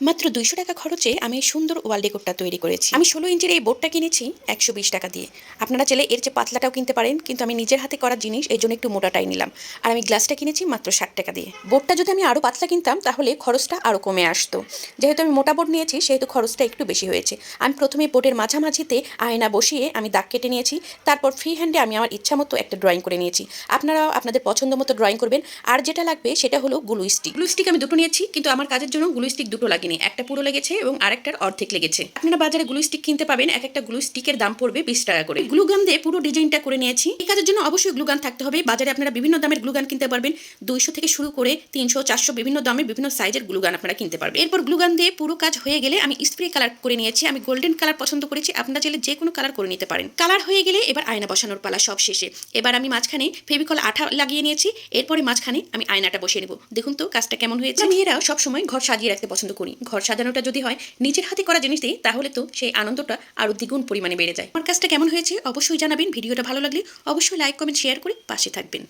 মাত্র ২০০ টাকা খরচে আমি এই সুন্দর ওয়াল ডেকোরটা তৈরি করেছি। আমি ১৬ ইঞ্চির এই বোর্ডটা কিনেছি ১২০ টাকা দিয়ে। আপনারা চাইলে এর চেয়ে পাতলাটাও কিনতে পারেন, কিন্তু আমি নিজের হাতে করা জিনিস এই জন্য একটু মোটাটাই নিলাম। আর আমি গ্লাসটা কিনেছি মাত্র ৬০ টাকা দিয়ে। বোর্ডটা যদি আমি আরও পাতলা কিনতাম তাহলে খরচটা আরও কমে আসতো। যেহেতু আমি মোটা বোর্ড নিয়েছি সেহেতু খরচটা একটু বেশি হয়েছে। আমি প্রথমে বোর্ডের মাঝামাঝিতে আয়না বসিয়ে আমি দাগ কেটে নিয়েছি। তারপর ফ্রি হ্যান্ডে আমি আমার ইচ্ছা মতো একটা ড্রয়িং করে নিয়েছি। আপনারাও আপনাদের পছন্দ মতো ড্রয়িং করবেন। আর যেটা লাগবে সেটা হলো গ্লু স্টিক। গ্লু স্টিক আমি দুটো নিয়েছি, কিন্তু আমার কাজের জন্য গ্লু স্টিক দুটো লাগেনি, একটা পুরো লেগেছে এবং আরেকটার অর্ধেক লেগেছে। আপনারা বাজারে গ্লু স্টিক কিনতে পাবেন, এক একটা গ্লু স্টিকের দাম পড়বে 20 টাকা করে। গ্লু গান দিয়ে পুরো ডিজাইনটা করে নিয়েছি। এই কাজের জন্য অবশ্যই গ্লু গান থাকতে হবে। বাজারে আপনারা বিভিন্ন দামের গ্লু গান কিনতে পারবেন, 200 থেকে শুরু করে 300, 400 বিভিন্ন দামের বিভিন্ন সাইজের গ্লু গান আপনারা কিনতে পারবেন। এরপর গ্লু গান দিয়ে পুরো কাজ হয়ে গেলে আমি স্প্রে কালার করে নিয়েছি। আমি গোল্ডেন কালার পছন্দ করেছি, আপনারা চাইলে যে কোনো কালার করে নিতে পারেন। কালার হয়ে গেলে এবার আয়না বসানোর পালা সব শেষে। এবার আমি মাঝখানে ফেভিকল আঠা লাগিয়ে নিয়েছি, এরপরে মাঝখানে আমি আয়নাটা বসিয়ে নেব। দেখুন তো কাজটা কেমন হয়েছে। মেয়েরাও সবসময় ঘর সাজিয়ে রাখতে পছন্দ করি। ঘর সাজানোটা যদি হয় নিজের হাতে করা জিনিস দিয়ে, তাহলে তো সেই আনন্দটা আরো দ্বিগুণ পরিমাণে বেড়ে যায়। আমার কাজটা কেমন হয়েছে অবশ্যই জানাবেন। ভিডিওটা ভালো লাগলে অবশ্যই লাইক, কমেন্ট, শেয়ার করে পাশে থাকবেন।